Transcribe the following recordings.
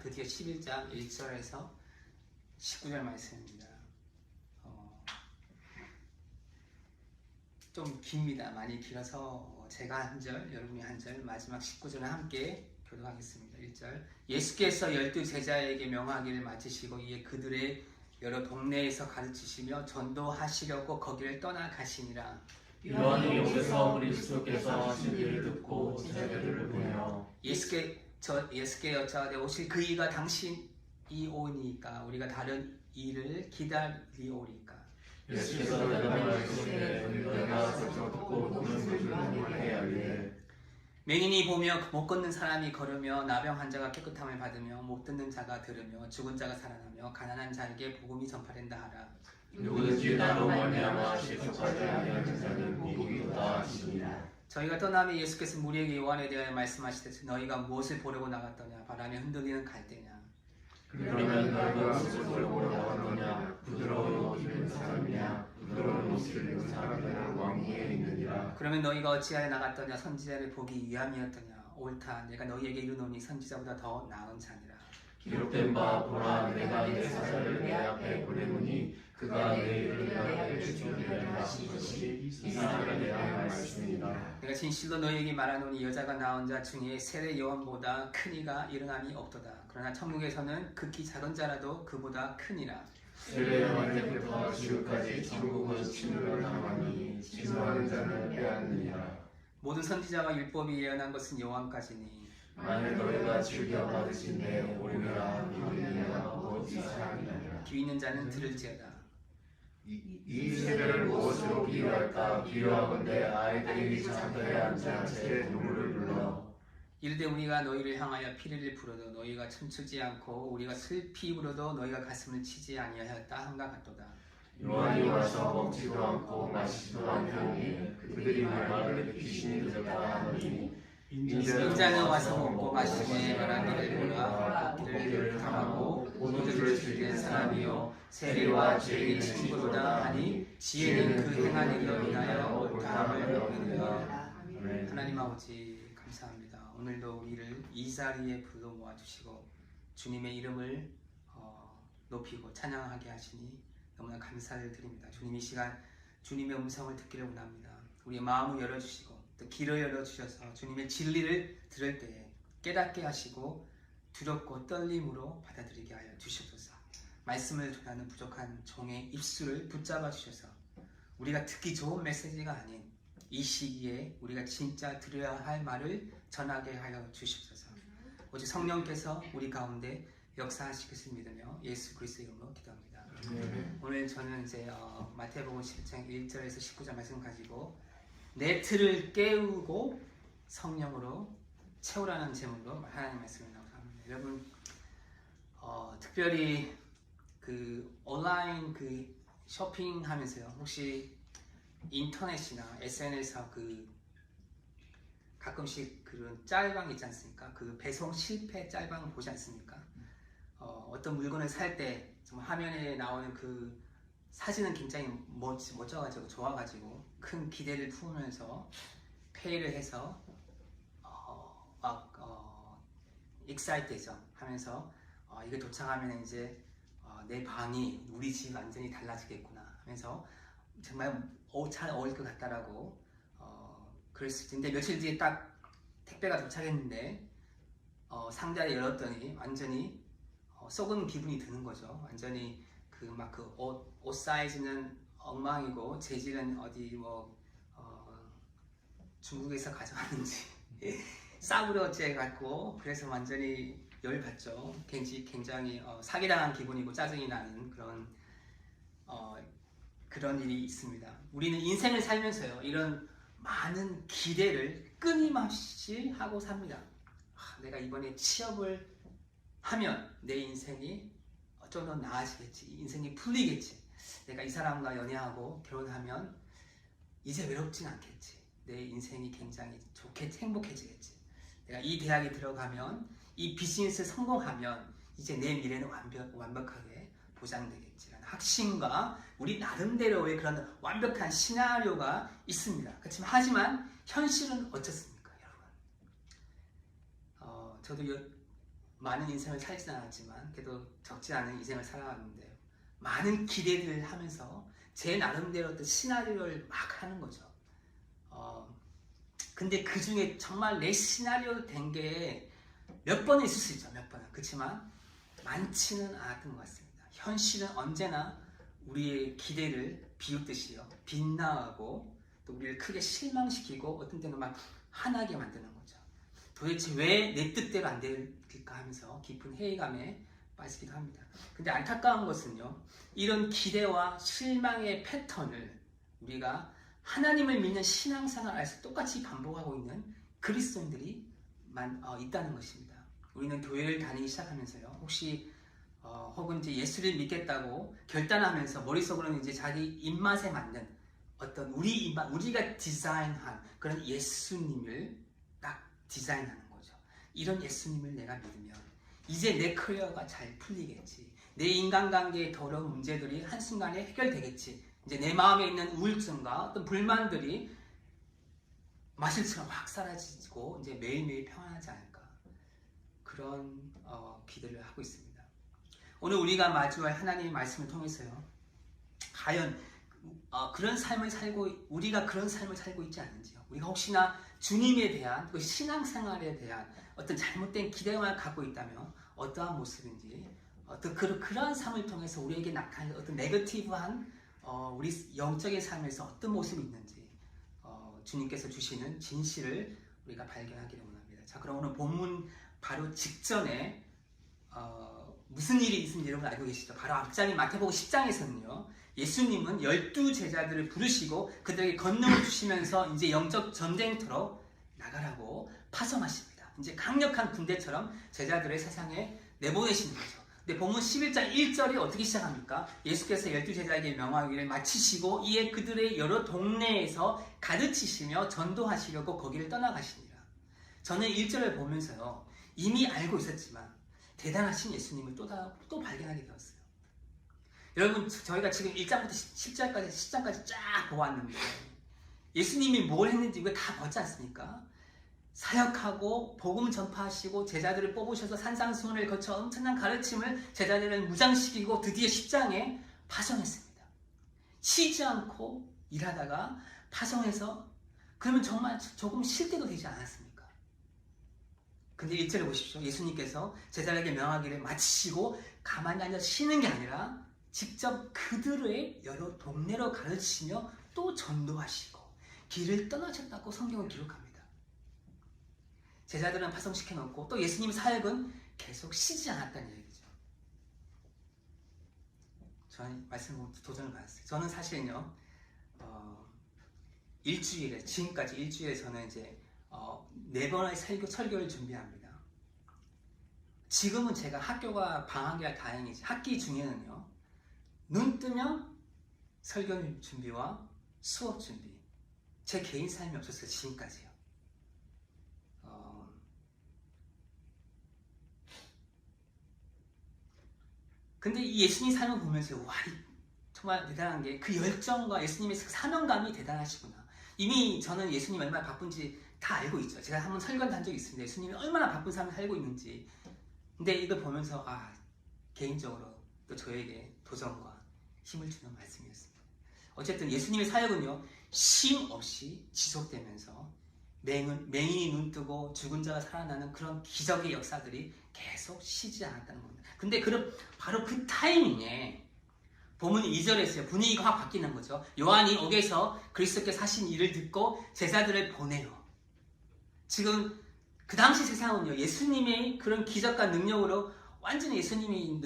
드디어 11장 1절에서 19절 말씀입니다. 좀 깁니다. 많이 길어서 제가 한 절, 여러분이 한 절, 마지막 19절을 함께 교독하겠습니다. 1절. 예수께서 12 제자에게 명하기를 마치시고 이에 그들의 여러 동네에서 가르치시며 전도하시려고 거기를 떠나가시니라. 요한이 여기서 그리스도께서 하신 일을 듣고 제자들을 보내어 예수께 여짜되 오실 그 이가 당신이 오니까 우리가 다른 일을 기다리오리까. 예수께서 대답하시되 너희가 저쪽 듣고 보는 것을 함께 알리되 맹인이 보며 못 걷는 사람이 걸으며 나병 환자가 깨끗함을 받으며 못 듣는 자가 들으며 죽은 자가 살아나며 가난한 자에게 복음이 전파된다 하라. 누구든지 나로 말미암아 실족하지 아니하는 자는 복이 있다 하시니라. 저희가 떠나며 예수께서 무리에게 요한에 대하여 말씀하시되 너희가 무엇을 보려고 나갔더냐. 바람에 흔들리는 갈대냐. 그러면 너희가 무엇을 보려고 나갔느냐. 부드러운 옷 입은 사람이냐. 부드러운 옷을 입은 사람들은 왕궁에 있느니라. 그러면 너희가 어찌하여 나갔더냐. 선지자를 보기 위함이었더냐. 옳다. 내가 너희에게 이르노니 선지자보다 더 나은 자니라. 기록된 바 보라 내가 내 사자를 내 앞에 보내노니 그가 내 일을 내 앞에 준비하라 하시듯이 이 사람에 대한 말씀이니라. 내가 진실로 너희에게 말하노니 여자가 낳은 자 중에 세례 요한보다 큰 이가 일어남이 없도다. 그러나 천국에서는 극히 작은 자라도 그보다 크니라. 세례 요한 때부터 지금까지 천국은 침노를 당하니 침노하는 자는 빼앗느니라. 모든 선지자와 율법이 예언한 것은 요한까지니 만일 너희가 즐겨 받으신 내 오리라 믿으리라 오직 사랑이니라. 귀 있는 자는 들을지어다. 이 세대를 무엇으로 비유할까? 비유하건대 아이들이 장터에 앉아 제 눈물을 불러 이르되 우리가 너희를 향하여 피리를 불어도 너희가 춤추지 않고 우리가 슬피 불어도 너희가 가슴을 치지 아니하였다 한가 같도다. 요한이 와서 먹지도 않고 마시지도 않더니 그들이 말하기를 귀신이 들었다 하더니 인자는 와서 먹고 마시며 말하기를 우리가 먹기를 당하고 모두를 즐기는 사람이요 세리와 죄인의 친구로다 하니 지혜는 그 행한 일로 인하여 옳다함을 얻느니라. 하나님 아버지 감사합니다. 오늘도 우리를 이 자리에 불러 모아주시고 주님의 이름을 높이고 찬양하게 하시니 너무나 감사를 드립니다. 주님 이 시간 주님의 음성을 듣기를 원합니다. 우리의 마음을 열어주시고 또 길을 열어주셔서 주님의 진리를 들을 때에 깨닫게 하시고 두렵고 떨림으로 받아들이게 하여 주시옵소서. 말씀을 전하는 부족한 종의 입술을 붙잡아 주셔서 우리가 듣기 좋은 메시지가 아닌 이 시기에 우리가 진짜 들어야 할 말을 전하게 하여 주시옵소서. 오직 성령께서 우리 가운데 역사하실 것을 믿으며 예수 그리스도의 이름으로 기도합니다. 오늘 저는 이제 마태복음 10장 1절에서 19절 말씀 가지고 내 틀을 깨우고 성령으로 채우라는 제목으로 하나님의 말씀을 나누합니다. 여러분 특별히 그 온라인 그 쇼핑하면서요 혹시 인터넷이나 SNS에서 그 가끔씩 그런 짤방 있지 않습니까? 그 배송 실패 짤방 보지 않습니까? 어떤 물건을 살 때 정말 화면에 나오는 그 사진은 굉장히 멋져가지고 좋아가지고 큰 기대를 품으면서 페이를 해서 익사이트죠 하면서 이게 도착하면 이제 내 방이 우리 집 완전히 달라지겠구나 하면서 정말 잘 어울릴 것 같다라고 그랬을 텐데 며칠 뒤에 딱 택배가 도착했는데 상자를 열었더니 완전히 썩은 기분이 드는 거죠. 완전히 그 옷 사이즈는 엉망이고 재질은 어디 중국에서 가져왔는지 싸구려째 같고 그래서 완전히 열받죠. 굉장히 사기당한 기분이고 짜증이 나는 그런 일이 있습니다. 우리는 인생을 살면서요 이런 많은 기대를 끊임없이 하고 삽니다. 내가 이번에 취업을 하면 내 인생이 좀 더 나아지겠지. 인생이 풀리겠지. 내가 이 사람과 연애하고 결혼하면 이제 외롭진 않겠지. 내 인생이 굉장히 좋겠지. 행복해지겠지. 내가 이 대학에 들어가면 이 비즈니스에 성공하면 이제 내 미래는 완벽하게 보장되겠지라는 확신과 우리 나름대로의 그런 완벽한 시나리오가 있습니다. 그렇지만 하지만 현실은 어떻습니까, 여러분? 저도 많은 인생을 살진 않았지만 그래도 적지 않은 인생을 살아왔는데요. 많은 기대들을 하면서 제 나름대로 어떤 시나리오를 막 하는 거죠. 근데 그 중에 정말 내 시나리오 된 게 몇 번은 있을 수 있죠. 몇 번은. 그렇지만 많지는 않았던 것 같습니다. 현실은 언제나 우리의 기대를 비웃듯이요. 빗나가고 또 우리를 크게 실망시키고 어떤 때는 막 화나게 만드는 거죠. 도대체 왜 내 뜻대로 안 될까 하면서 깊은 회의감에 빠지기도 합니다. 근데 안타까운 것은요. 이런 기대와 실망의 패턴을 우리가 하나님을 믿는 신앙생활 안에서 똑같이 반복하고 있는 그리스도인들이 있다는 것입니다. 우리는 교회를 다니기 시작하면서요. 혹시 혹은 이제 예수를 믿겠다고 결단하면서 머릿속으로는 이제 자기 입맛에 맞는 어떤 우리 입맛, 우리가 디자인한 그런 예수님을 딱 디자인하는 거죠. 이런 예수님을 내가 믿으면 이제 내 커리어가 잘 풀리겠지. 내 인간관계의 더러운 문제들이 한순간에 해결되겠지. 이제 내 마음에 있는 우울증과 어떤 불만들이 마실처럼 확 사라지고 이제 매일매일 평안하지 않을까. 그런 기대를 하고 있습니다. 오늘 우리가 마주할 하나님의 말씀을 통해서요. 과연 그런 삶을 살고 우리가 그런 삶을 살고 있지 않은지요. 우리가 혹시나 주님에 대한 그 신앙생활에 대한 어떤 잘못된 기대만 갖고 있다면 어떠한 모습인지 그러한 삶을 통해서 우리에게 나타나는 어떤 네거티브한 우리 영적인 삶에서 어떤 모습이 있는지 주님께서 주시는 진실을 우리가 발견하기를 원합니다. 자, 그럼 오늘 본문 바로 직전에 무슨 일이 있는지 여러분 알고 계시죠? 바로 앞장인 마태복음 10장에서는요. 예수님은 12제자들을 부르시고 그들에게 권능을 주시면서 이제 영적 전쟁터로 나가라고 파송하십니다. 이제 강력한 군대처럼 제자들을 세상에 내보내시는 거죠. 근데 본문 11장 1절이 어떻게 시작합니까? 예수께서 12제자에게 명하기를 마치시고 이에 그들의 여러 동네에서 가르치시며 전도하시려고 거기를 떠나가시니라. 저는 1절을 보면서요. 이미 알고 있었지만 대단하신 예수님을 또 발견하게 되었어요. 여러분 저희가 지금 1장부터 10장까지 쫙 보았는데 예수님이 뭘 했는지 우리가 다 봤지 않습니까? 사역하고 복음 전파하시고 제자들을 뽑으셔서 산상수훈을 거쳐 엄청난 가르침을 제자들을 무장시키고 드디어 10장에 파송했습니다. 쉬지 않고 일하다가 파송해서 그러면 정말 조금 쉴 때도 되지 않았습니까? 근데 1절에 보십시오. 예수님께서 제자들에게 명하기를 마치시고 가만히 앉아 쉬는 게 아니라 직접 그들의 여러 동네로 가르치시며 또 전도하시고 길을 떠나셨다고 성경은 기록합니다. 제자들은 파송시켜놓고 또 예수님의 사역은 계속 쉬지 않았다는 얘기죠. 저는 말씀 도전을 받았어요. 저는 사실은요, 지금까지 일주일에 저는 이제 4번의 설교를 준비합니다. 지금은 제가 학교가 방학이라 다행이지 학기 중에는요, 눈 뜨면 설교 준비와 수업 준비, 제 개인 삶이 없었어요. 지금까지요. 근데 이 예수님 삶을 보면서 와, 정말 대단한 게 그 열정과 예수님의 사명감이 대단하시구나. 이미 저는 예수님이 얼마나 바쁜지 다 알고 있죠. 제가 한번 설교한 적이 있습니다. 예수님이 얼마나 바쁜 삶을 살고 있는지. 근데 이걸 보면서 개인적으로 또 저에게 도전과 힘을 주는 말씀이었습니다. 어쨌든 예수님의 사역은요, 쉼 없이 지속되면서 맹인이 눈뜨고 죽은 자가 살아나는 그런 기적의 역사들이 계속 쉬지 않았다는 겁니다. 근데 바로 그 타이밍에 본문 2절에서요, 분위기가 확 바뀌는 거죠. 요한이 옥에서 그리스도께서 하신 일을 듣고 제자들을 보내요. 지금 그 당시 세상은요, 예수님의 그런 기적과 능력으로 완전히 예수님이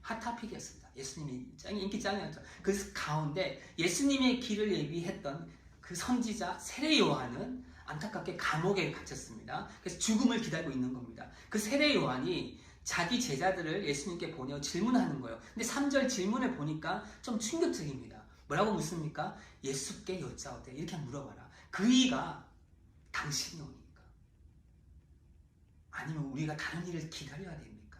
핫토픽이었습니다. 예수님이 인기 짱이었죠. 그 가운데 예수님의 길을 예비했던 그 선지자 세례 요한은 안타깝게 감옥에 갇혔습니다. 그래서 죽음을 기다리고 있는 겁니다. 그 세례 요한이 자기 제자들을 예수님께 보내어 질문하는 거예요. 근데 3절 질문을 보니까 좀 충격적입니다. 뭐라고 묻습니까? 예수께 여짜오되 이렇게 물어봐라. 그이가 당신이 옵니까? 아니면 우리가 다른 일을 기다려야 됩니까?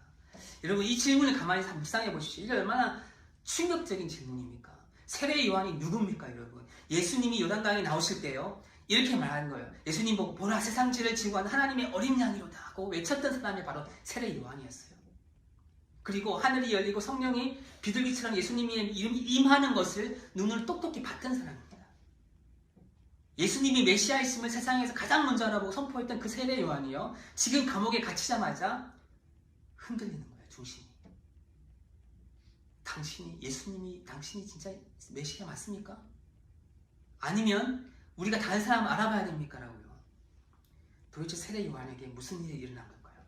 여러분 이 질문을 가만히 묵상해 보십시오. 이게 얼마나 충격적인 질문입니까? 세례 요한이 누굽니까 여러분? 예수님이 요단강에 나오실 때요, 이렇게 말하는 거예요. 예수님 보고 보라 세상 죄를 지고 한 하나님의 어린 양이로다 하고 외쳤던 사람이 바로 세례 요한이었어요. 그리고 하늘이 열리고 성령이 비둘기처럼 예수님의 이름이 임하는 것을 눈으로 똑똑히 봤던 사람입니다. 예수님이 메시아이심을 세상에서 가장 먼저 알아보고 선포했던 그 세례 요한이요, 지금 감옥에 갇히자마자 흔들리는 거예요. 중심이. 당신이 진짜 메시아 맞습니까? 아니면 우리가 다른 사람 알아봐야 됩니까? 라고요. 도대체 세례 요한에게 무슨 일이 일어난 걸까요?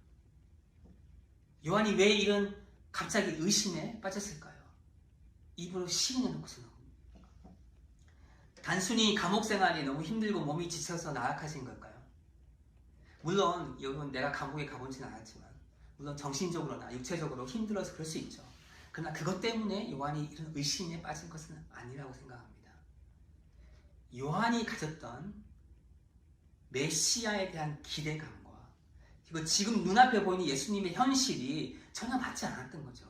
요한이 왜 이런 갑자기 의심에 빠졌을까요? 입으로 시인해놓고서 단순히 감옥 생활이 너무 힘들고 몸이 지쳐서 나약하신 걸까요? 물론 여러분, 내가 감옥에 가보지는 않았지만 물론 정신적으로나 육체적으로 힘들어서 그럴 수 있죠. 그러나 그것 때문에 요한이 이런 의심에 빠진 것은 아니라고 생각합니다. 요한이 가졌던 메시아에 대한 기대감과 그리고 지금 눈앞에 보이는 예수님의 현실이 전혀 맞지 않았던 거죠.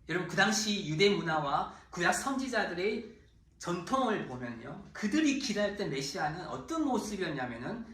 여러분, 그 당시 유대 문화와 구약 선지자들의 전통을 보면요, 그들이 기다렸던 메시아는 어떤 모습이었냐면은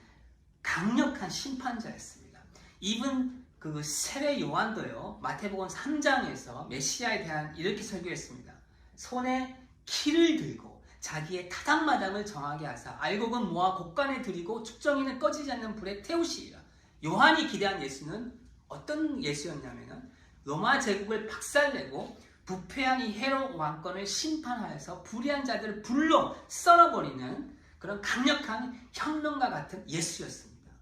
강력한 심판자였습니다. 이분 그 세례 요한도요, 마태복음 3장에서 메시아에 대한 이렇게 설교했습니다. 손에 키를 들고 자기의 타당마당을 정하게 하사 알곡은 모아 곡간에 들이고 축정이는 꺼지지 않는 불에 태우시리라. 요한이 기대한 예수는 어떤 예수였냐면은 로마 제국을 박살내고 부패한 이 헤롯 왕권을 심판하여서 불의한 자들을 불로 썰어버리는 그런 강력한 혁명가 같은 예수였습니다.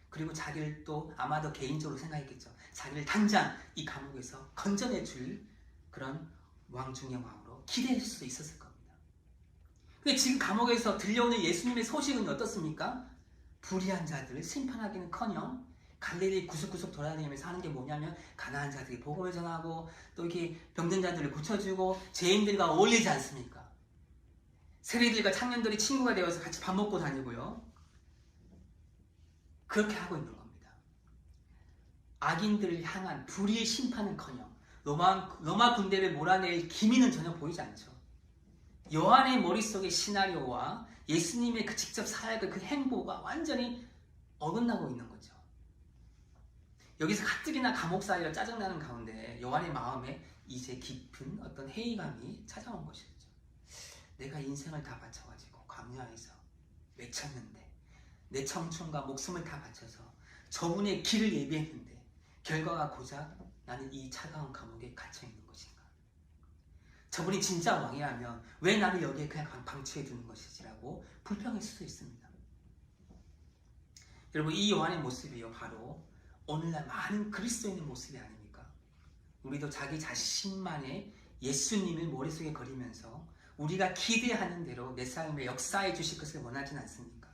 그리고 자기를 또 아마도 개인적으로 생각했겠죠. 자기를 당장 이 감옥에서 건져내줄 그런 왕 중의 왕으로 기대할 수 있었을 겁니다. 근데 지금 감옥에서 들려오는 예수님의 소식은 어떻습니까? 불의한 자들을 심판하기는커녕 갈릴리 구석구석 돌아다니면서 하는 게 뭐냐면 가난한 자들에게 복음을 전하고 또 이렇게 병든 자들을 고쳐주고 죄인들과 어울리지 않습니까? 세리들과 청년들이 친구가 되어서 같이 밥 먹고 다니고요. 그렇게 하고 있는 겁니다. 악인들을 향한 불의의 심판은커녕 로마 군대를 몰아낼 기미는 전혀 보이지 않죠. 요한의 머릿속의 시나리오와 예수님의 그 직접 사역의 그 행보가 완전히 어긋나고 있는 거죠. 여기서 가뜩이나 감옥 사이라 짜증나는 가운데 요한의 마음에 이제 깊은 어떤 회의감이 찾아온 것이죠. 내가 인생을 다 바쳐가지고 광야에서 외쳤는데 내 청춘과 목숨을 다 바쳐서 저분의 길을 예비했는데 결과가 고작 나는 이 차가운 감옥에 갇혀있는 것인가? 저분이 진짜 왕이라면 왜 나를 여기에 그냥 방치해 두는 것이지라고 불평할 수도 있습니다. 여러분, 이 요한의 모습이요, 바로 오늘날 많은 그리스도인의 모습이 아닙니까? 우리도 자기 자신만의 예수님을 머릿속에 그리면서 우리가 기대하는 대로 내 삶에 역사해 주실 것을 원하진 않습니까?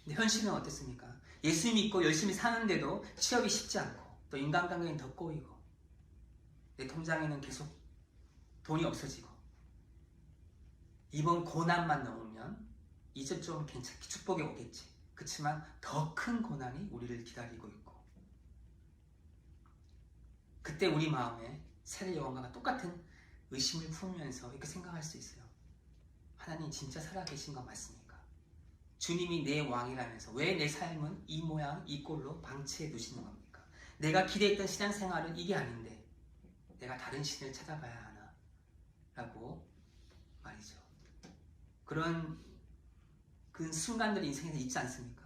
근데 현실은 어떻습니까? 예수 믿고 열심히 사는데도 취업이 쉽지 않고 또 인간관계는 더 꼬이고 내 통장에는 계속 돈이 없어지고 이번 고난만 넘으면 이제 좀 괜찮게 축복이 오겠지. 그렇지만 더 큰 고난이 우리를 기다리고 있고 그때 우리 마음에 세례 요한과 똑같은 의심을 품으면서 이렇게 생각할 수 있어요. 하나님 진짜 살아계신 거 맞습니까? 주님이 내 왕이라면서 왜 내 삶은 이 모양 이 꼴로 방치해 두시는 겁니까? 내가 기대했던 신앙생활은 이게 아닌데 내가 다른 신을 찾아봐야 하나? 라고 말이죠. 그런 그 순간들이 인생에서 있지 않습니까?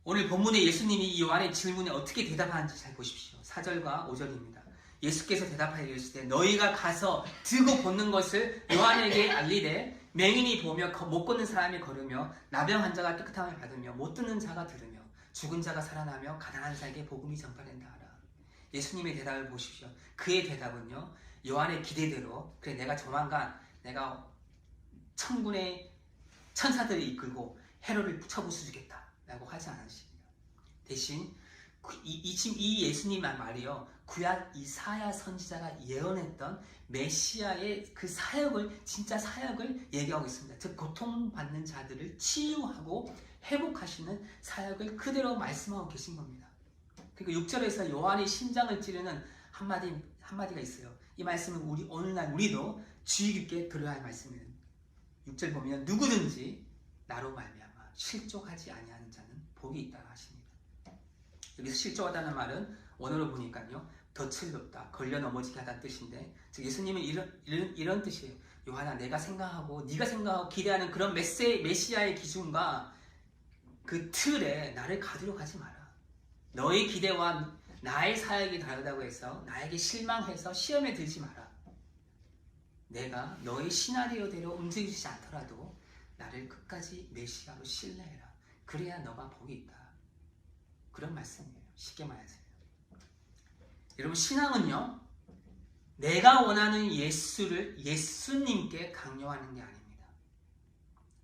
오늘 본문에 예수님이 이 요한의 질문에 어떻게 대답하는지 잘 보십시오. 4절과 5절입니다. 예수께서 대답하여 이르시되 너희가 가서 들고 걷는 것을 요한에게 알리되 맹인이 보며 못 걷는 사람이 걸으며 나병 환자가 깨끗함을 받으며 못 듣는 자가 들으며 죽은 자가 살아나며 가난한 자에게 복음이 전파된다 하라. 예수님의 대답을 보십시오. 그의 대답은요, 요한의 기대대로 그래 내가 조만간 내가 천군의 천사들을 이끌고 헤롯을 쳐부수주겠다 라고 하지 않으십니다. 대신 이 예수님의 말이요, 구약 이사야 선지자가 예언했던 메시아의 그 사역을, 진짜 사역을 얘기하고 있습니다. 즉 고통받는 자들을 치유하고 회복하시는 사역을 그대로 말씀하고 계신 겁니다. 그리고 6절에서 요한의 심장을 찌르는 한마디가 있어요. 이 말씀은 오늘날 우리도 주의 깊게 들어야 할 말씀이에요. 6절 보면 누구든지 나로 말미암아 실족하지 아니하는 자는 복이 있다 하십니다. 여기서 실족하다는 말은 원어로 보니까요, 덫을 놓다, 걸려 넘어지게 하다는 뜻인데, 즉 예수님은 이런 뜻이에요. 요한아, 내가 생각하고 네가 생각하고 기대하는 그런 메시아의 기준과 그 틀에 나를 가두려 하지 마라. 너의 기대와 나의 사역이 다르다고 해서 나에게 실망해서 시험에 들지 마라. 내가 너의 시나리오대로 움직이지 않더라도 나를 끝까지 메시아로 신뢰해라. 그래야 너가 복이 있다. 그런 말씀이에요. 쉽게 말해서요. 여러분, 신앙은요, 내가 원하는 예수님께 강요하는 게 아닙니다.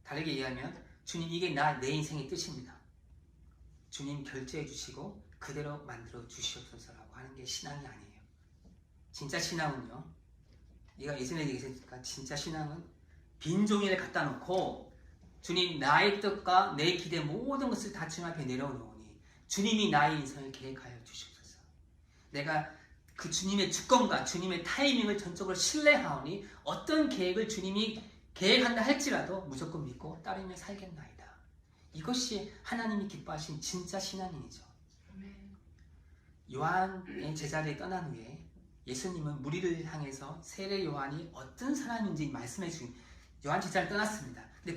다르게 얘기하면 주님, 이게 내 인생의 뜻입니다. 주님 결제해 주시고 그대로 만들어 주시옵소서라고 하는 게 신앙이 아니에요. 진짜 신앙은요, 네가 예전에 얘기했으니까, 진짜 신앙은 빈 종이를 갖다 놓고 주님, 나의 뜻과 내 기대 모든 것을 다 주님 앞에 내려놓으니 주님이 나의 인생을 계획하여 주시옵소서. 내가 그 주님의 주권과 주님의 타이밍을 전적으로 신뢰하오니 어떤 계획을 주님이 계획한다 할지라도 무조건 믿고 따르며 살겠나이다. 이것이 하나님이 기뻐하신 진짜 신앙인이죠. 요한의 제자를 떠난 후에 예수님은 무리를 향해서 세례 요한이 어떤 사람인지 말씀해 주신, 요한 제자를 떠났습니다. 근데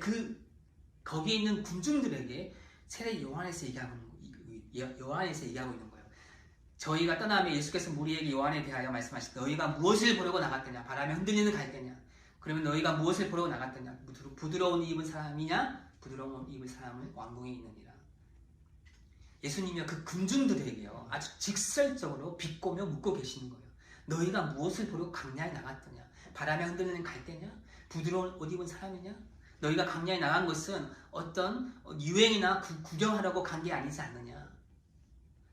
거기에 있는 군중들에게 세례 요한에서 얘기하고 있는 거예요. 저희가 떠나면 예수께서 무리에게 요한에 대하여 말씀하시되, 너희가 무엇을 보려고 나갔더냐? 바람에 흔들리는 갈대냐? 그러면 너희가 무엇을 보려고 나갔더냐? 부드러운 입은 사람이냐? 부드러운 입은 사람은 왕궁에 있느니라. 예수님이 그 군중들에게요, 아주 직설적으로 비꼬며 묻고 계시는 거예요. 너희가 무엇을 보려고 광야에 나갔더냐? 바람에 흔들리는 갈대냐? 부드러운 옷 입은 사람이냐? 너희가 광야에 나간 것은 어떤 유행이나 구경하려고 간 게 아니지 않느냐?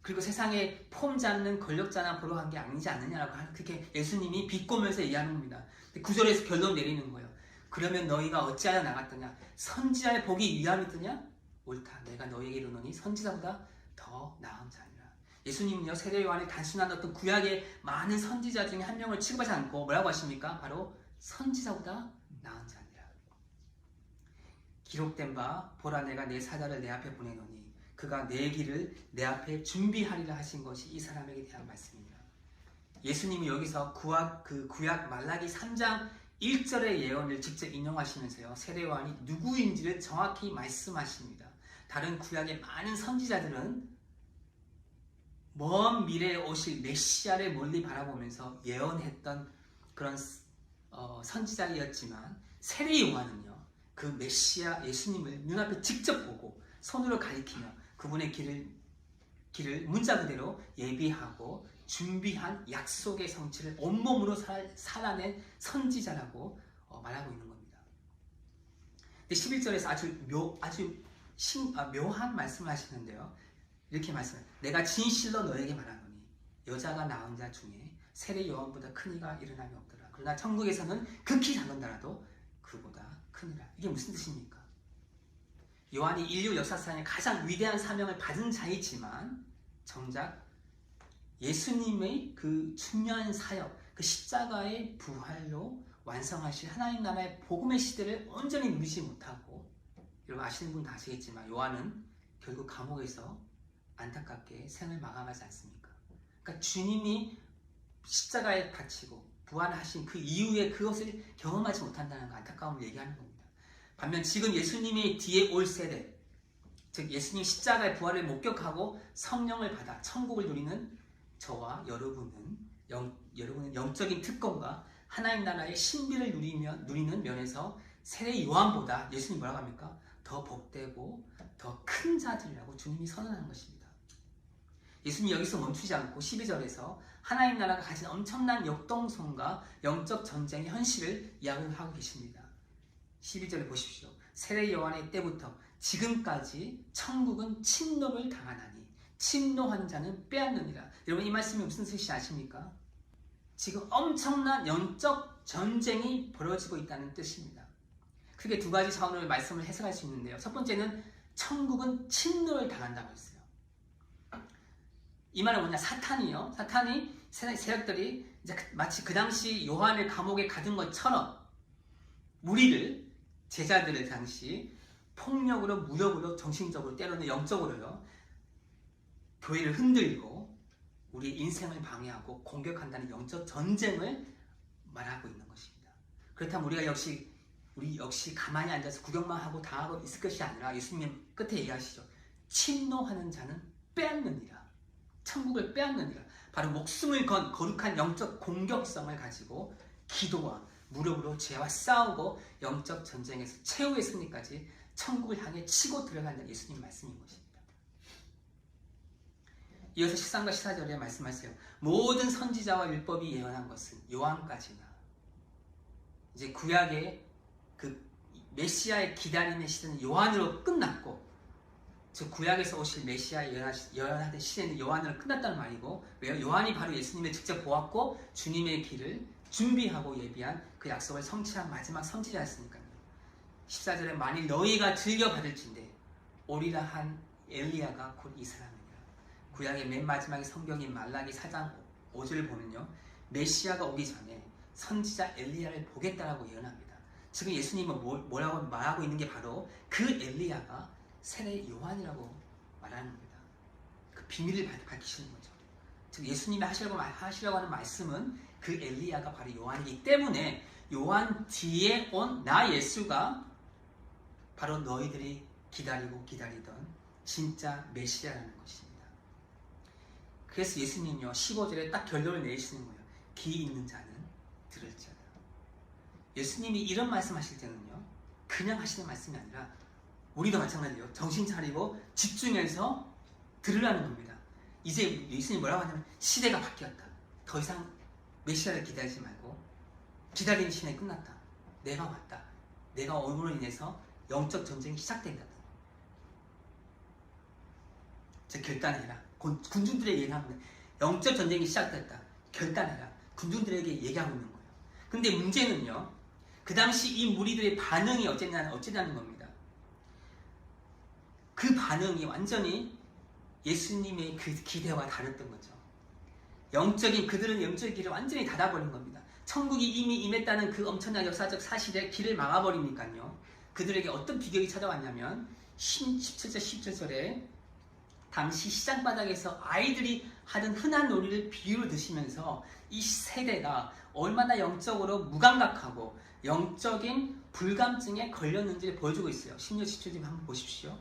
그리고 세상에 폼 잡는 권력자나 보러 간 게 아니지 않느냐라고 그렇게 예수님이 비꼬면서 얘기하는 겁니다. 9절에서 결론 내리는 거예요. 그러면 너희가 어찌하여 나갔더냐? 선지자의 복이 위함이 뜨냐? 옳다. 내가 너희에게 이르노니 선지자보다 더 나은 자니라. 예수님은요, 세례 요한이 단순한 어떤 구약의 많은 선지자 중에 한 명을 취급하지 않고 뭐라고 하십니까? 바로 선지자보다 나은 자니라. 기록된 바 보라, 내가 내 사자를 내 앞에 보내노니 그가 내 길을 내 앞에 준비하리라 하신 것이 이 사람에게 대한 말씀입니다. 예수님이 여기서 구약 말라기 3장 1절의 예언을 직접 인용하시면서요, 세례 요한이 누구인지를 정확히 말씀하십니다. 다른 구약의 많은 선지자들은 먼 미래에 오실 메시아를 멀리 바라보면서 예언했던 그런 선지자이었지만, 세례 요한은요, 그 메시아 예수님을 눈앞에 직접 보고 손으로 가리키며 그분의 길을 문자 그대로 예비하고 준비한 약속의 성취를 온몸으로 살아낸 선지자라고 말하고 있는 겁니다. 11절에서 아주 묘한 말씀을 하시는데요, 이렇게 말씀해요. 내가 진실로 너에게 말하노니 여자가 낳은 자 중에 세례 요한보다 큰 이가 일어남이 없더라. 그러나 천국에서는 극히 작은 자라도 그보다 크니라. 이게 무슨 뜻입니까? 요한이 인류 역사상에 가장 위대한 사명을 받은 자이지만 정작 예수님의 그 중요한 사역, 그 십자가의 부활로 완성하실 하나님 나라의 복음의 시대를 온전히 누리지 못하고, 여러분 아시는 분 다 아시겠지만 요한은 결국 감옥에서 안타깝게 생을 마감하지 않습니까? 그러니까 주님이 십자가에 갇히고 부활하신 그 이후에 그것을 경험하지 못한다는 그 안타까움을 얘기하는 겁니다. 반면 지금 예수님의 뒤에 올 세대, 즉 예수님 십자가의 부활을 목격하고 성령을 받아 천국을 누리는 저와 여러분은 영적인 특권과 하나님 나라의 신비를 누리는 면에서 세례 요한보다 예수님 뭐라고 합니까? 더 복되고 더 큰 자들이라고 주님이 선언하는 것입니다. 예수님이 여기서 멈추지 않고 12절에서 하나님 나라가 가진 엄청난 역동성과 영적 전쟁의 현실을 이야기하고 계십니다. 12절을 보십시오. 세례 요한의 때부터 지금까지 천국은 침노를 당하나니 침노한 자는 빼앗느니라. 여러분 이 말씀이 무슨 뜻인지 아십니까? 지금 엄청난 영적 전쟁이 벌어지고 있다는 뜻입니다. 크게 두 가지 차원으로 말씀을 해석할 수 있는데요. 첫 번째는 천국은 침노를 당한다고 했어요. 이 말은 뭐냐? 사탄이 세력들이 이제 마치 그 당시 요한을 감옥에 가둔 것처럼 무리를, 제자들을 당시 폭력으로, 무력으로, 정신적으로, 때로는 영적으로요, 교회를 흔들고 우리 인생을 방해하고 공격한다는 영적 전쟁을 말하고 있는 것입니다. 그렇다면 우리 역시 가만히 앉아서 구경만 하고 당하고 있을 것이 아니라 예수님 끝에 얘기하시죠. 침노하는 자는 빼앗느니라. 천국을 빼앗느니라. 바로 목숨을 건 거룩한 영적 공격성을 가지고 기도와 무력으로 죄와 싸우고 영적 전쟁에서 최후의 승리까지 천국을 향해 치고 들어가는 예수님 말씀인 것입니다. 이어서 13과 14절에 말씀하세요. 모든 선지자와 율법이 예언한 것은 요한까지나. 이제 구약의 그 메시아의 기다림의 시대는 요한으로 끝났고, 즉 구약에서 오실 메시아의 예언하던 시대는 요한으로 끝났다는 말이고, 왜요? 요한이 바로 예수님을 직접 보았고 주님의 길을 준비하고 예비한 그 약속을 성취한 마지막 선지자였으니까요. 14절에 만일 너희가 즐겨 받을진대 오리라 한 엘리야가 곧 이 사람이니라. 구약의 맨 마지막에 성경인 말라기 4장 5절을 보면요, 메시아가 오기 전에 선지자 엘리야를 보겠다라고 예언합니다. 지금 예수님은 뭐라고 말하고 있는 게 바로 그 엘리야가 세례 요한이라고 말하는 겁니다. 그 비밀을 밝히시는 거죠. 즉 예수님이 하시려고 하는 말씀은 그 엘리야가 바로 요한이기 때문에 요한 뒤에 온 나 예수가 바로 너희들이 기다리고 기다리던 진짜 메시아라는 것입니다. 그래서 예수님은요 15절에 딱 결론을 내리시는 거예요. 귀 있는 자는 들을지어다. 예수님이 이런 말씀하실 때는요 그냥 하시는 말씀이 아니라 우리도 마찬가지예요. 정신 차리고 집중해서 들으라는 겁니다. 이제 예수님이 뭐라고 하냐면 시대가 바뀌었다. 더 이상 메시아를 기다리지 말고 기다리는 시간이 끝났다. 내가 왔다. 내가 오므로 인해서 영적 전쟁이 시작된다. 자, 결단해라. 군중들에게 얘기하면 영적 전쟁이 시작됐다. 결단해라. 군중들에게 얘기하고 있는 거예요. 근데 문제는요. 그 당시 이 무리들의 반응이 어쩌냐는 겁니다. 그 반응이 완전히 예수님의 그 기대와 다르던 거죠. 그들은 영적인 길을 완전히 닫아버린 겁니다. 천국이 이미 임했다는 그 엄청난 역사적 사실에 길을 막아버리니까요. 그들에게 어떤 비격이 찾아왔냐면 17절 17절에 당시 시장바닥에서 아이들이 하던 흔한 놀이를 비유로 드시면서 이 세대가 얼마나 영적으로 무감각하고 영적인 불감증에 걸렸는지를 보여주고 있어요. 16, 17절 한번 보십시오.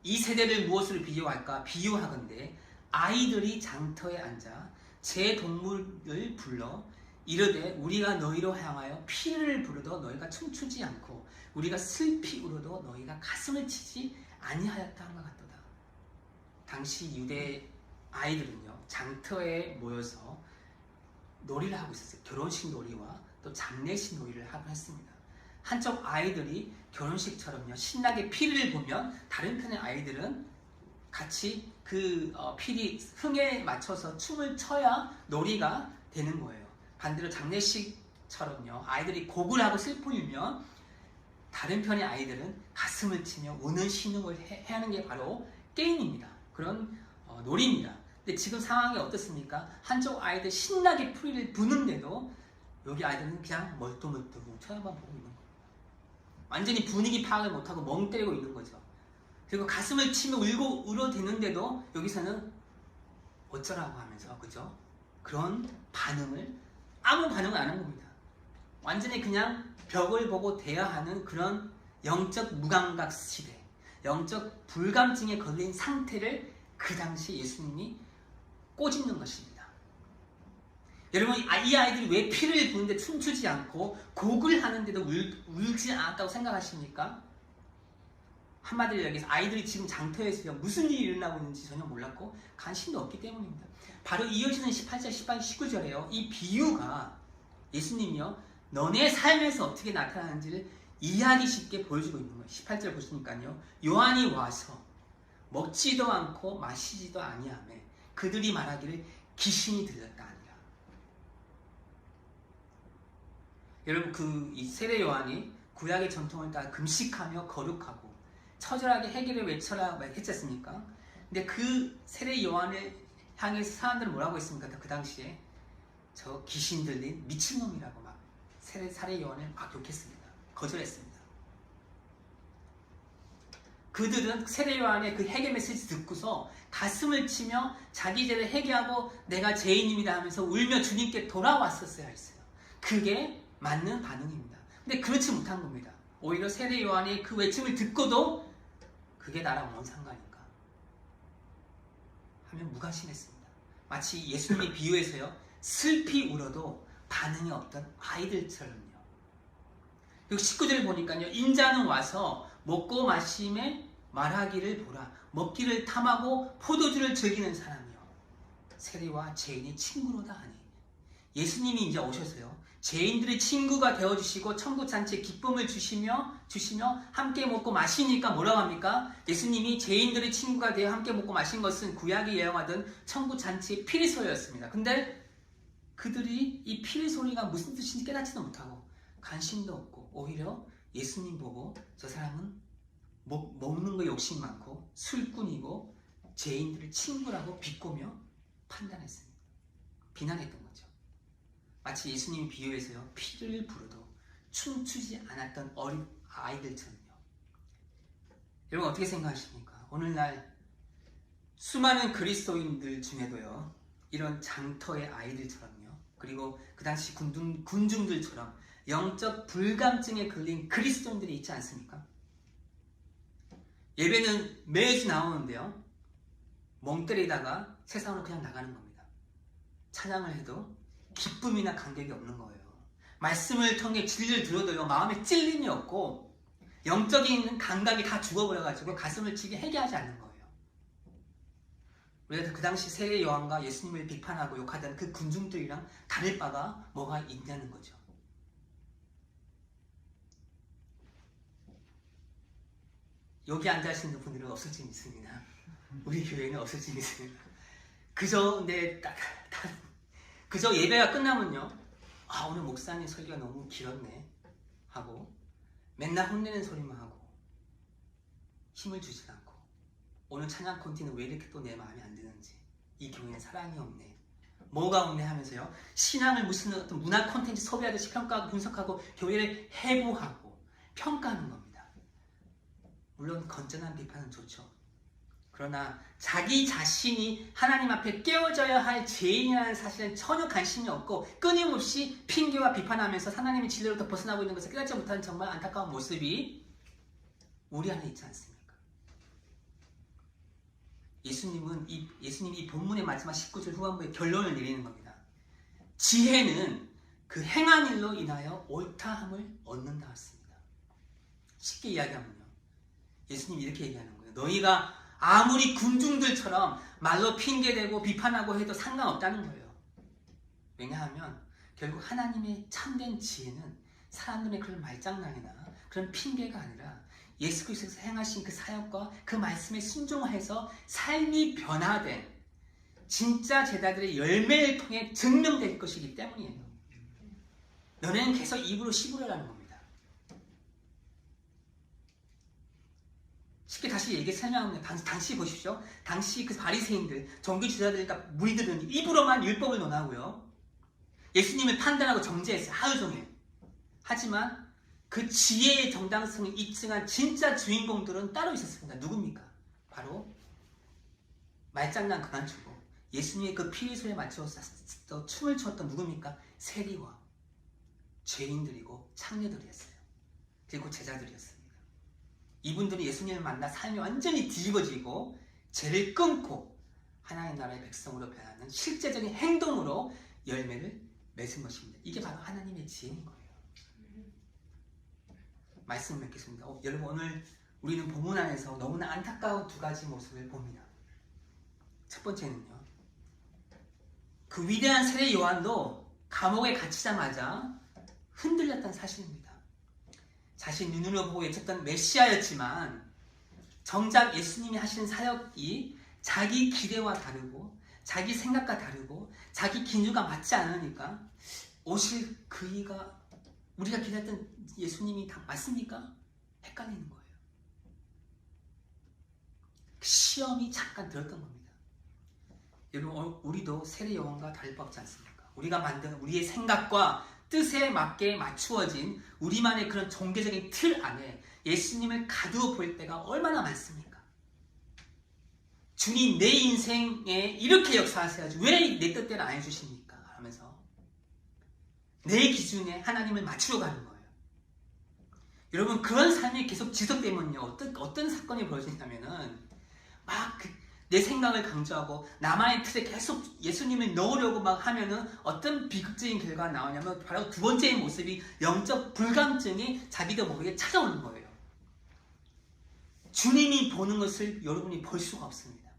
이 세대를 무엇으로 비유할까? 비유하건대 아이들이 장터에 앉아 제 동물을 불러 이르되 우리가 너희로 향하여 피를 부르도 너희가 춤추지 않고 우리가 슬피 울어도 너희가 가슴을 치지 아니하였다 한 것 같도다. 당시 유대 아이들은요 장터에 모여서 놀이를 하고 있었어요. 결혼식 놀이와 또 장례식 놀이를 하고 했습니다. 한쪽 아이들이 결혼식처럼요 신나게 피리를 보면 다른 편의 아이들은 같이 그 피리 흥에 맞춰서 춤을 춰야 놀이가 되는 거예요. 반대로 장례식처럼요 아이들이 곡을 하고 슬픔을 울면 다른 편의 아이들은 가슴을 치며 우는 신음을 하는 게 바로 게임입니다. 그런 놀이입니다. 근데 지금 상황이 어떻습니까? 한쪽 아이들 신나게 피리를 부는데도 여기 아이들은 그냥 멀뚱멀뚱 쳐다만 보고 있는 거예요. 완전히 분위기 파악을 못하고 멍 때리고 있는 거죠. 그리고 가슴을 치며 울어대는데도 여기서는 어쩌라고 하면서 그죠? 그런 아무 반응을 안 한 겁니다. 완전히 그냥 벽을 보고 대화하는 그런 영적 무감각 시대, 영적 불감증에 걸린 상태를 그 당시 예수님이 꼬집는 것입니다. 여러분 이 아이들이 왜 피를 부는데 춤추지 않고 곡을 하는데도 울지 않았다고 생각하십니까? 한마디로 얘기해서 아이들이 지금 장터에서 무슨 일이 일어나고 있는지 전혀 몰랐고 관심도 없기 때문입니다. 바로 이어지는 18절, 18, 19절에요. 이 비유가 예수님이요 너네 삶에서 어떻게 나타나는지를 이해하기 쉽게 보여주고 있는 거예요. 18절 보시니까요. 요한이 와서 먹지도 않고 마시지도 아니하매 그들이 말하기를 귀신이 들렸다 하니라. 여러분 이 세례 요한이 구약의 전통을 따라 금식하며 거룩하고 처절하게 회개를 외쳐라 했지 않습니까? 근데 그 세례 요한을 향해서 사람들은 뭐라고 했습니까? 그 당시에 저 귀신 들린 미친놈이라고 막 세례 요한을 막 욕했습니다. 거절했습니다. 그들은 세례 요한의 그 회개 메시지 듣고서 가슴을 치며 자기 죄를 회개하고 내가 죄인입니다 하면서 울며 주님께 돌아왔었어야 했어요. 그게 맞는 반응입니다. 근데 그렇지 못한 겁니다. 오히려 세례 요한의 그 외침을 듣고도 그게 나랑 뭔 상관인가 하면 무관심했습니다. 마치 예수님이 비유해서요, 슬피 울어도 반응이 없던 아이들처럼요. 그리고 19절을 보니까요, 인자는 와서 먹고 마심에 말하기를 보라. 먹기를 탐하고 포도주를 즐기는 사람이요, 세리와 죄인이 친구로다 하니. 예수님이 이제 오셔서요, 죄인들의 친구가 되어주시고 천국잔치에 기쁨을 주시며 함께 먹고 마시니까 뭐라고 합니까? 예수님이 죄인들의 친구가 되어 함께 먹고 마신 것은 구약이 예언하던 천국잔치의 피리소리였습니다. 근데 그들이 이 피리소리가 무슨 뜻인지 깨닫지도 못하고 관심도 없고 오히려 예수님 보고 저 사람은 먹는 거 욕심 많고 술꾼이고 죄인들을 친구라고 비꼬며 판단했습니다. 비난했던 거죠. 마치 예수님이 비유해서요, 피를 불어도 춤추지 않았던 어린 아이들처럼요. 여러분 어떻게 생각하십니까? 오늘날 수많은 그리스도인들 중에도요, 이런 장터의 아이들처럼요, 그리고 그 당시 군중들처럼 영적 불감증에 걸린 그리스도인들이 있지 않습니까? 예배는 매주 나오는데요, 멍 때리다가 세상으로 그냥 나가는 겁니다. 찬양을 해도 기쁨이나 감격이 없는 거예요. 말씀을 통해 진리를 들어도요, 마음에 찔림이 없고 영적인 감각이 다 죽어버려가지고 가슴을 치게 회개하지 않는 거예요. 우리가 그 당시 세례 요한과 예수님을 비판하고 욕하던 그 군중들이랑 다를 바가 뭐가 있냐는 거죠. 여기 앉아있는 분들은 없을지 믿습니다. 우리 교회는 없을지 믿습니다. 그저 예배가 끝나면요, 오늘 목사님 설교가 너무 길었네 하고 맨날 혼내는 소리만 하고 힘을 주지 않고 오늘 찬양 콘티는 왜 이렇게 또 내 마음에 안 드는지, 이 교회는 사랑이 없네, 뭐가 없네 하면서요, 신앙을 무슨 어떤 문화 콘텐츠 소비하듯이 평가하고 분석하고 교회를 해부하고 평가하는 겁니다. 물론 건전한 비판은 좋죠. 그러나 자기 자신이 하나님 앞에 깨어져야 할 죄인이라는 사실은 전혀 관심이 없고 끊임없이 핑계와 비판하면서 하나님의 진리로부터 벗어나고 있는 것을 깨닫지 못하는 정말 안타까운 모습이 우리 안에 있지 않습니까? 예수님이 이 본문의 마지막 19절 후반부에 결론을 내리는 겁니다. 지혜는 그 행한 일로 인하여 옳다함을 얻는다 했습니다. 쉽게 이야기하면요, 예수님이 이렇게 얘기하는 거예요. 너희가 아무리 군중들처럼 말로 핑계대고 비판하고 해도 상관없다는 거예요. 왜냐하면 결국 하나님의 참된 지혜는 사람들의 그런 말장난이나 그런 핑계가 아니라 예수 그리스도께서 행하신 그 사역과 그 말씀에 순종해서 삶이 변화된 진짜 제자들의 열매를 통해 증명될 것이기 때문이에요. 너네는 계속 입으로 시부려라는 겁니다. 쉽게 다시 얘기 설명합니다. 당시 보십시오. 당시 그 바리새인들, 종교지도자들과 무리들은 입으로만 율법을 논하고요, 예수님을 판단하고 정죄했어요. 하루 종일. 하지만 그 지혜의 정당성을 입증한 진짜 주인공들은 따로 있었습니다. 누굽니까? 바로 말장난 그만두고 예수님의 그 피리소에 맞춰서 춤을 췄던 누굽니까? 세리와 죄인들이고 창녀들이었어요. 그리고 제자들이었어요. 이분들이 예수님을 만나 삶이 완전히 뒤집어지고 죄를 끊고 하나님 나라의 백성으로 변하는 실제적인 행동으로 열매를 맺은 것입니다. 이게 바로 하나님의 지혜인 거예요. 말씀을 맺겠습니다. 여러분, 오늘 우리는 본문 안에서 너무나 안타까운 두 가지 모습을 봅니다. 첫 번째는요, 그 위대한 세례 요한도 감옥에 갇히자마자 흔들렸다는 사실입니다. 자신 눈으로 보고 외쳤던 메시아였지만 정작 예수님이 하시는 사역이 자기 기대와 다르고 자기 생각과 다르고 자기 기준과 맞지 않으니까 오실 그이가 우리가 기대했던 예수님이 다 맞습니까? 헷갈리는 거예요. 시험이 잠깐 들었던 겁니다. 여러분, 우리도 세례 요한과 다를 바 없지 않습니까? 우리가 만든 우리의 생각과 뜻에 맞게 맞추어진 우리만의 그런 종교적인 틀 안에 예수님을 가두어 볼 때가 얼마나 많습니까? 주님 내 인생에 이렇게 역사하셔야지 왜 내 뜻대로 안 해주십니까? 하면서 내 기준에 하나님을 맞추러 가는 거예요. 여러분 그런 삶이 계속 지속되면요 어떤 사건이 벌어지냐면은 막 내 생각을 강조하고 나만의 틀에 계속 예수님을 넣으려고 막 하면은 어떤 비극적인 결과가 나오냐면 바로 두 번째의 모습이 영적 불감증이 자기도 모르게 찾아오는 거예요. 주님이 보는 것을 여러분이 볼 수가 없습니다.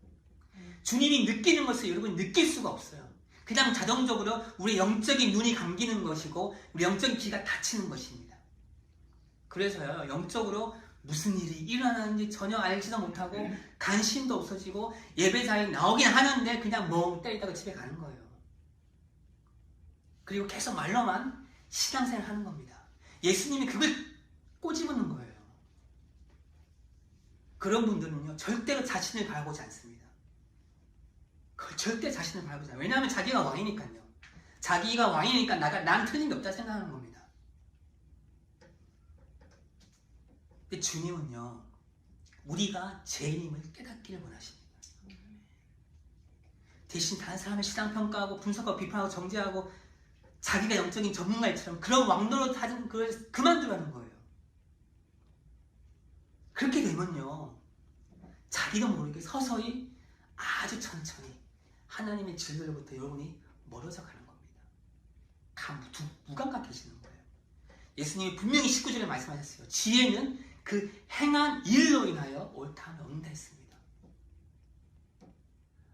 주님이 느끼는 것을 여러분이 느낄 수가 없어요. 그냥 자동적으로 우리 영적인 눈이 감기는 것이고 우리 영적인 귀가 닫히는 것입니다. 그래서요 영적으로 무슨 일이 일어나는지 전혀 알지도 못하고 관심도 없어지고 예배자에 나오긴 하는데 그냥 멍 때리다가 집에 가는 거예요. 그리고 계속 말로만 신앙생활 하는 겁니다. 예수님이 그걸 꼬집는 거예요. 그런 분들은요 절대로 자신을 바라보지 않습니다. 절대 자신을 바라보지 않아요. 왜냐하면 자기가 왕이니까요. 자기가 왕이니까 난 틀린 게 없다 생각하는 겁니다. 근데 주님은요 우리가 죄인임을 깨닫기를 원하십니다. 대신 다른 사람의 시장평가하고 분석하고 비판하고 정죄하고 자기가 영적인 전문가처럼 그런 왕노릇 하는 걸 그만두라는 거예요. 그렇게 되면요 자기도 모르게 서서히 아주 천천히 하나님의 진리로부터 여러분이 멀어져 가는 겁니다. 무감각해지는 거예요. 예수님이 분명히 19절에 말씀하셨어요. 지혜는 그 행한 일로 인하여 옳다면 얻는다 했습니다.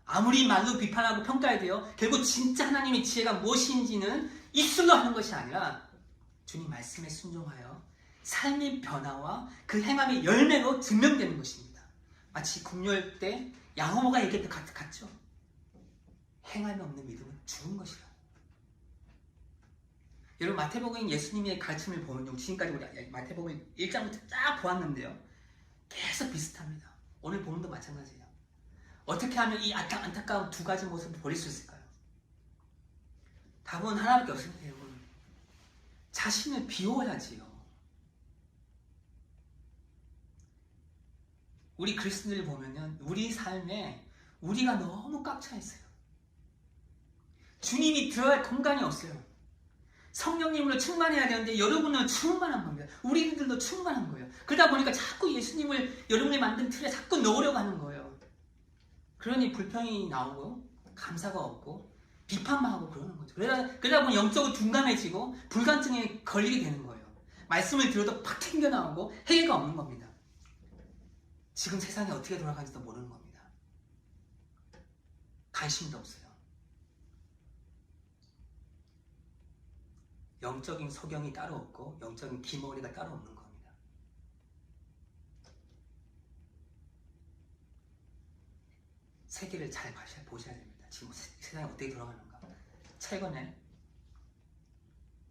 아무리 말로 비판하고 평가해도요 결국 진짜 하나님의 지혜가 무엇인지는 입술로 하는 것이 아니라 주님 말씀에 순종하여 삶의 변화와 그 행함의 열매로 증명되는 것입니다. 마치 금요일 때 야고보가 얘기했던 것 같죠? 행함이 없는 믿음은 죽은 것이라. 여러분 마태복음 예수님의 가르침을 보면요 지금까지 우리 마태복음 1장부터 쫙 보았는데요 계속 비슷합니다. 오늘 본문도 마찬가지예요. 어떻게 하면 이 안타까운 두 가지 모습을 버릴 수 있을까요? 답은 하나밖에 없습니다. 여러분 자신을 비워야지요. 우리 그리스도인들 보면은 우리 삶에 우리가 너무 꽉 차 있어요. 주님이 들어갈 공간이 없어요. 성령님으로 충만해야 되는데 여러분은 충만한 겁니다. 우리들도 충만한 거예요. 그러다 보니까 자꾸 예수님을 여러분이 만든 틀에 자꾸 넣으려고 하는 거예요. 그러니 불평이 나오고 감사가 없고 비판만 하고 그러는 거죠. 그러다 보니 영적으로 둔감해지고 불감증에 걸리게 되는 거예요. 말씀을 들어도 팍 튕겨 나오고 해결가 없는 겁니다. 지금 세상이 어떻게 돌아가는지도 모르는 겁니다. 관심도 없어요. 영적인 소경이 따로 없고 영적인 기머리가 따로 없는 겁니다. 세계를 잘 보셔야 됩니다. 지금 세상이 어떻게 돌아가는가. 최근에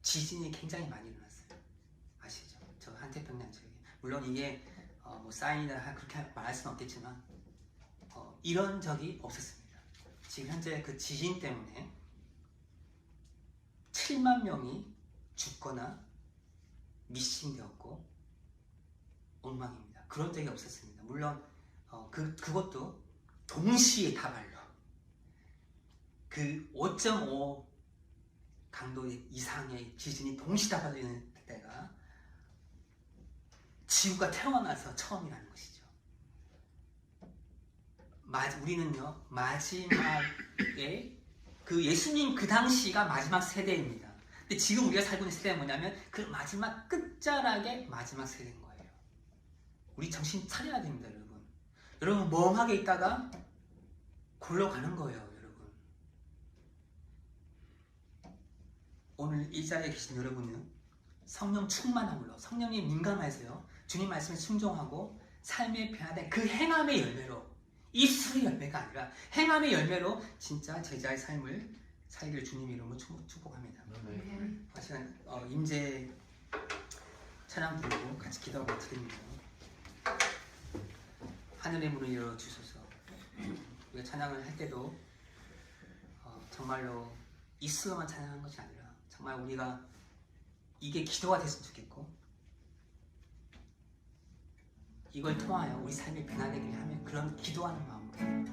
지진이 굉장히 많이 일어났어요. 아시죠? 저 한태평양 지역에. 물론 이게 뭐 사인이나 그렇게 말할 수는 없겠지만 이런 적이 없었습니다. 지금 현재 그 지진 때문에 7만 명이 죽거나 미싱되었고 엉망입니다. 그런 적이 없었습니다. 물론 그것도 동시에 다발로 그 5.5 강도 이상의 지진이 동시다발로 있는 때가 지구가 태어나서 처음이라는 것이죠. 우리는요 마지막에 그 예수님 그 당시가 마지막 세대입니다. 근데 지금 우리가 살고 있는 세대는 뭐냐면 그 마지막 끝자락의 마지막 세대인 거예요. 우리 정신 차려야 됩니다, 여러분. 여러분 멍하게 있다가 굴러가는 거예요, 여러분. 오늘 이 자리에 계신 여러분은 성령 충만함으로 성령님 민감해서요 주님 말씀에 순종하고 삶의 변화된 그 행함의 열매로 입술의 열매가 아니라 행함의 열매로 진짜 제자의 삶을 살기를 주님 이름으로 축복합니다. 사실은 임재 찬양 부르고 같이 기도하고 드립니다. 하늘의 문을 열어주소서. 우리가 찬양을 할 때도 정말로 입술로만 찬양하는 것이 아니라 정말 우리가 이게 기도가 됐으면 좋겠고, 이걸 통하여 우리 삶이 변화되기를 하면 그런 기도하는 마음으로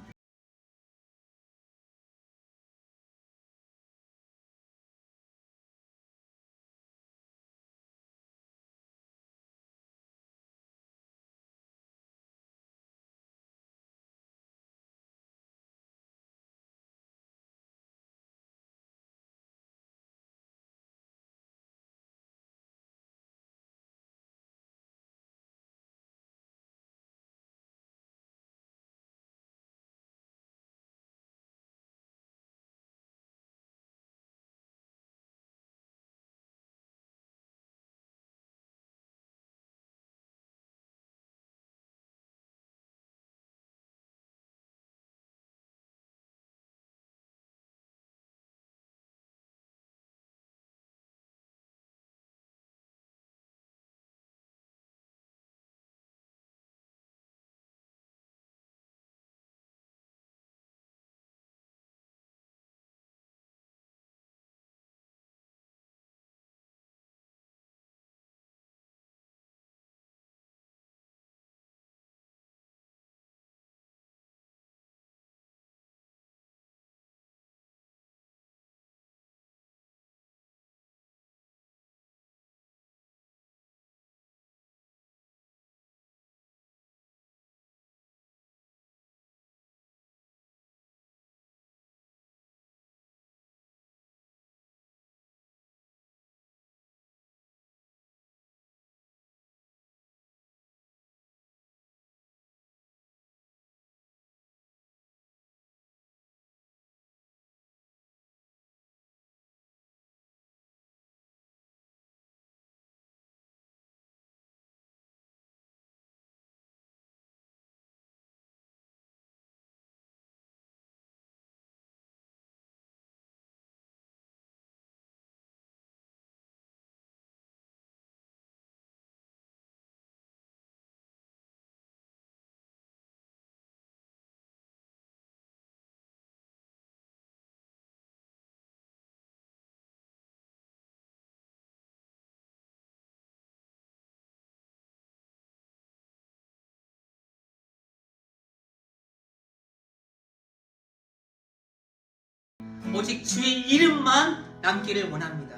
오직 주의 이름만 남기를 원합니다.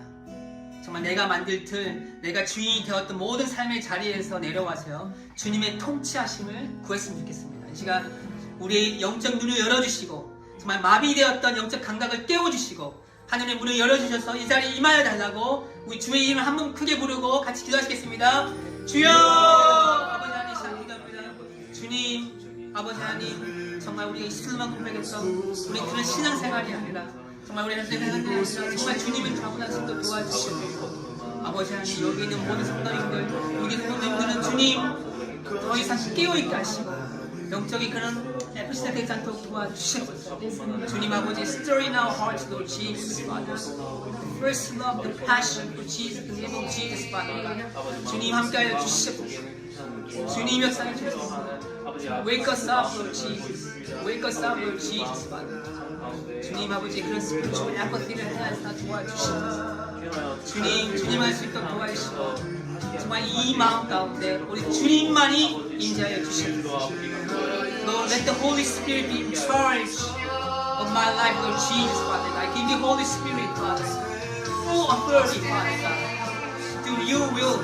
정말 내가 만들 틀, 내가 주인이 되었던 모든 삶의 자리에서 내려와서요, 주님의 통치하심을 구했으면 좋겠습니다. 이 시간 우리의 영적 눈을 열어주시고 정말 마비되었던 영적 감각을 깨워주시고 하늘의 문을 열어주셔서 이 자리에 임하여 달라고 우리 주의 이름을 한 번 크게 부르고 같이 기도하시겠습니다. 주여! 아버지 하나님 시작합니다. 주님, 아버지 하나님, 정말 우리가 이슬만 고백해서 우리 그런 신앙생활이 아니라 정말 우리 현생생활이 정말 주님을 가문한 성도 도와주시고, 아버지 하나님 여기 있는 모든 성도님들, 여기 있는 성도님들은 주님 더 이상 깨어있게 하시고 영적인 그런 에피시가 되지 않도록 도와주시옵소서. 주님 아버지, stir in our hearts, Lord Jesus, Father. The first love, the passion for Jesus, the name of Jesus, Father. 주님 함께하여 주시옵소서. 주님 역사해 주시옵소서. Wake us up, Lord Jesus. Wake us up, Lord Jesus, Father. 주님 아버지, 그런 spiritual apathy를 하나서 도와주시옵소서. 주님 할 수 있도록 도와주시고 정말 이 마음 가운데 우리 주님만이 임재하여 주시옵소서. Lord, let the Holy Spirit be in charge of my life, Lord Jesus, Father God. I give you Holy Spirit, Father, full authority, Father God, to do your will,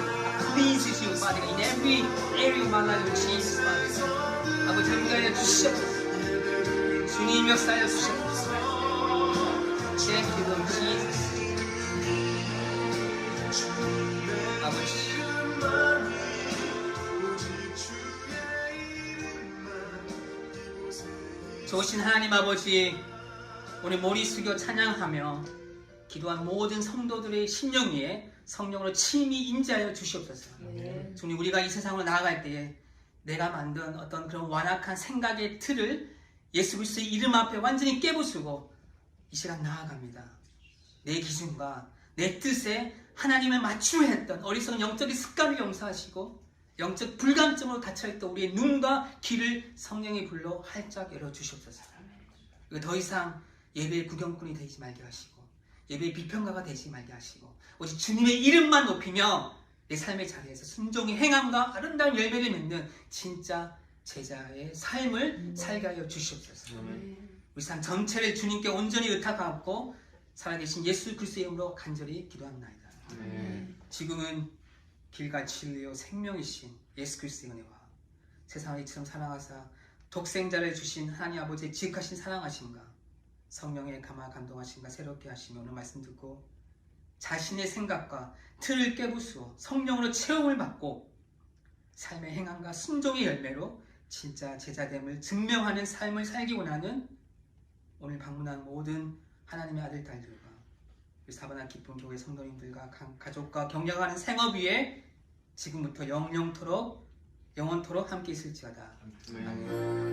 pleases you, Father God, in every area of my life, Lord Jesus, Father God. 아버지 함께하여 주시옵소서. 주님 역사하여 주시옵소서. Thank you, Lord Jesus. 아버지, 좋으신 하나님 아버지, 우리 머리 숙여 찬양하며 기도한 모든 성도들의 심령 위에 성령으로 친히 임재하여 주시옵소서. 주님, 우리가 이 세상으로 나아갈 때에 내가 만든 어떤 그런 완악한 생각의 틀을 예수 그리스도의 이름 앞에 완전히 깨부수고 이 시간 나아갑니다. 내 기준과 내 뜻에 하나님을 맞추려 했던 어리석은 영적인 습관을 용서하시고 영적 불감증으로 닫혀있던 우리의 눈과 귀를 성령이 불러 활짝 열어주시옵소서. 더 이상 예배의 구경꾼이 되지 말게 하시고 예배의 비평가가 되지 말게 하시고 오직 주님의 이름만 높이며 내 삶의 자리에서 순종의 행함과 아름다운 열매를 맺는 진짜 제자의 삶을 살게 하여 주시옵소서. 우리 삶 전체를 주님께 온전히 의탁하고 살아계신 예수 그리스도의 이름으로 간절히 기도합나이다. 지금은 길과 진리요 생명이신 예수 그리스도의 은혜와 세상을 이처럼 사랑하사 독생자를 주신 하나님 아버지의 지극하신 사랑하심과 성령의 감화 감동하심과 새롭게 하시며 오늘 말씀 듣고 자신의 생각과 틀을 깨부수어 성령으로 체험을 받고 삶의 행함과 순종의 열매로 진짜 제자됨을 증명하는 삶을 살기 원하는 오늘 방문한 모든 하나님의 아들 딸들과 우리 사바나 기쁨 교회 성도님들과 가족과 경영하는 생업 위에 지금부터 영원토록 함께 있을지어다. 아멘.